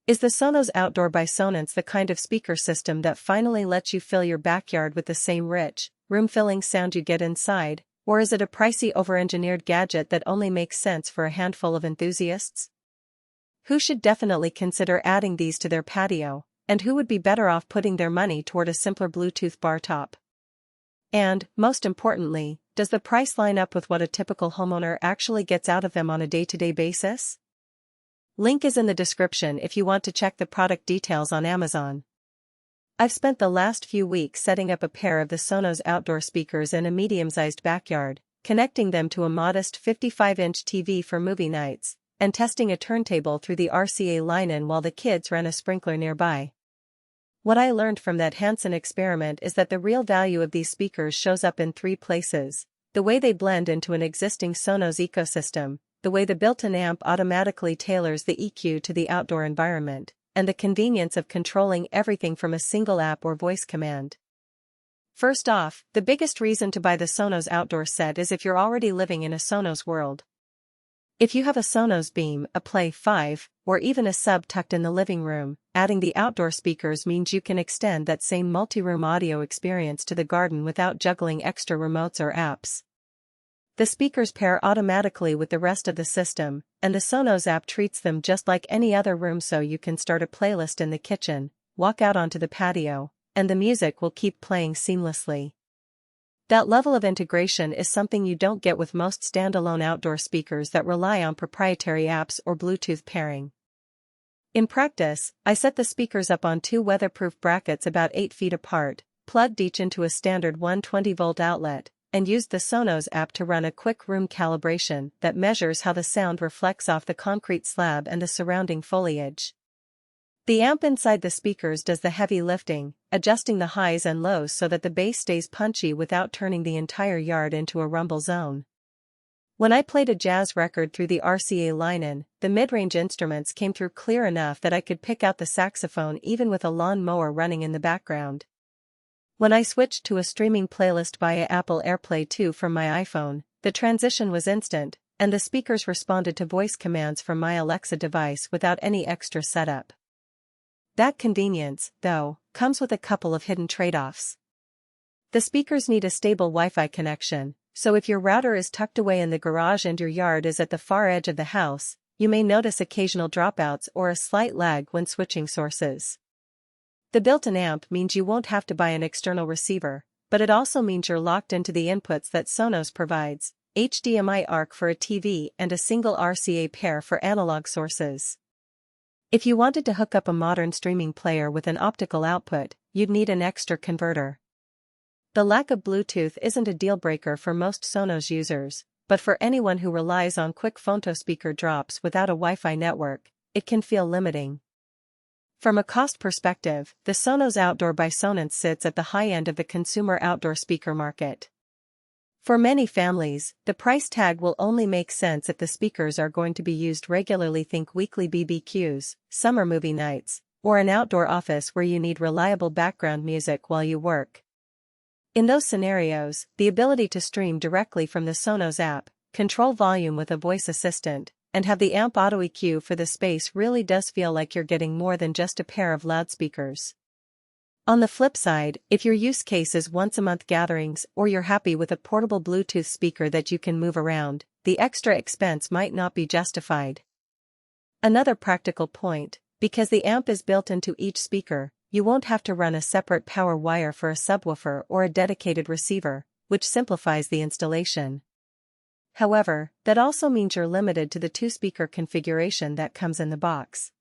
Is the Sonos Outdoor by Sonance the kind of speaker system that finally lets you fill your backyard with the same rich, room-filling sound you get inside, or is it a pricey over-engineered gadget that only makes sense for a handful of enthusiasts? Who should definitely consider adding these to their patio, and who would be better off putting their money toward a simpler Bluetooth bar top? And, most importantly, does the price line up with what a typical homeowner actually gets out of them on a day-to-day basis? Link is in the description if you want to check the product details on Amazon. I've spent the last few weeks setting up a pair of the Sonos Outdoor speakers in a medium-sized backyard, connecting them to a modest 55-inch TV for movie nights, and testing a turntable through the RCA line-in while the kids ran a sprinkler nearby. What I learned from that Hansen experiment is that the real value of these speakers shows up in three places: the way they blend into an existing Sonos ecosystem, the way the built-in amp automatically tailors the EQ to the outdoor environment, and the convenience of controlling everything from a single app or voice command. First off, the biggest reason to buy the Sonos Outdoor set is if you're already living in a Sonos world. If you have a Sonos Beam, a Play 5, or even a sub tucked in the living room, adding the outdoor speakers means you can extend that same multi-room audio experience to the garden without juggling extra remotes or apps. The speakers pair automatically with the rest of the system, and the Sonos app treats them just like any other room, so you can start a playlist in the kitchen, walk out onto the patio, and the music will keep playing seamlessly. That level of integration is something you don't get with most standalone outdoor speakers that rely on proprietary apps or Bluetooth pairing. In practice, I set the speakers up on two weatherproof brackets about 8 feet apart, plugged each into a standard 120-volt outlet, and used the Sonos app to run a quick room calibration that measures how the sound reflects off the concrete slab and the surrounding foliage. The amp inside the speakers does the heavy lifting, adjusting the highs and lows so that the bass stays punchy without turning the entire yard into a rumble zone. When I played a jazz record through the RCA line-in, the mid-range instruments came through clear enough that I could pick out the saxophone even with a lawn mower running in the background. When I switched to a streaming playlist via Apple AirPlay 2 from my iPhone, the transition was instant, and the speakers responded to voice commands from my Alexa device without any extra setup. That convenience, though, comes with a couple of hidden trade-offs. The speakers need a stable Wi-Fi connection, so if your router is tucked away in the garage and your yard is at the far edge of the house, you may notice occasional dropouts or a slight lag when switching sources. The built-in amp means you won't have to buy an external receiver, but it also means you're locked into the inputs that Sonos provides: HDMI ARC for a TV and a single RCA pair for analog sources. If you wanted to hook up a modern streaming player with an optical output, you'd need an extra converter. The lack of Bluetooth isn't a deal-breaker for most Sonos users, but for anyone who relies on quick photospeaker drops without a Wi-Fi network, it can feel limiting. From a cost perspective, the Sonos Outdoor by Sonance sits at the high end of the consumer outdoor speaker market. For many families, the price tag will only make sense if the speakers are going to be used regularly. Think weekly BBQs, summer movie nights, or an outdoor office where you need reliable background music while you work. In those scenarios, the ability to stream directly from the Sonos app, control volume with a voice assistant, and have the amp auto EQ for the space really does feel like you're getting more than just a pair of loudspeakers. On the flip side, if your use case is once-a-month gatherings or you're happy with a portable Bluetooth speaker that you can move around, the extra expense might not be justified. Another practical point: because the amp is built into each speaker, you won't have to run a separate power wire for a subwoofer or a dedicated receiver, which simplifies the installation. However, that also means you're limited to the two-speaker configuration that comes in the box.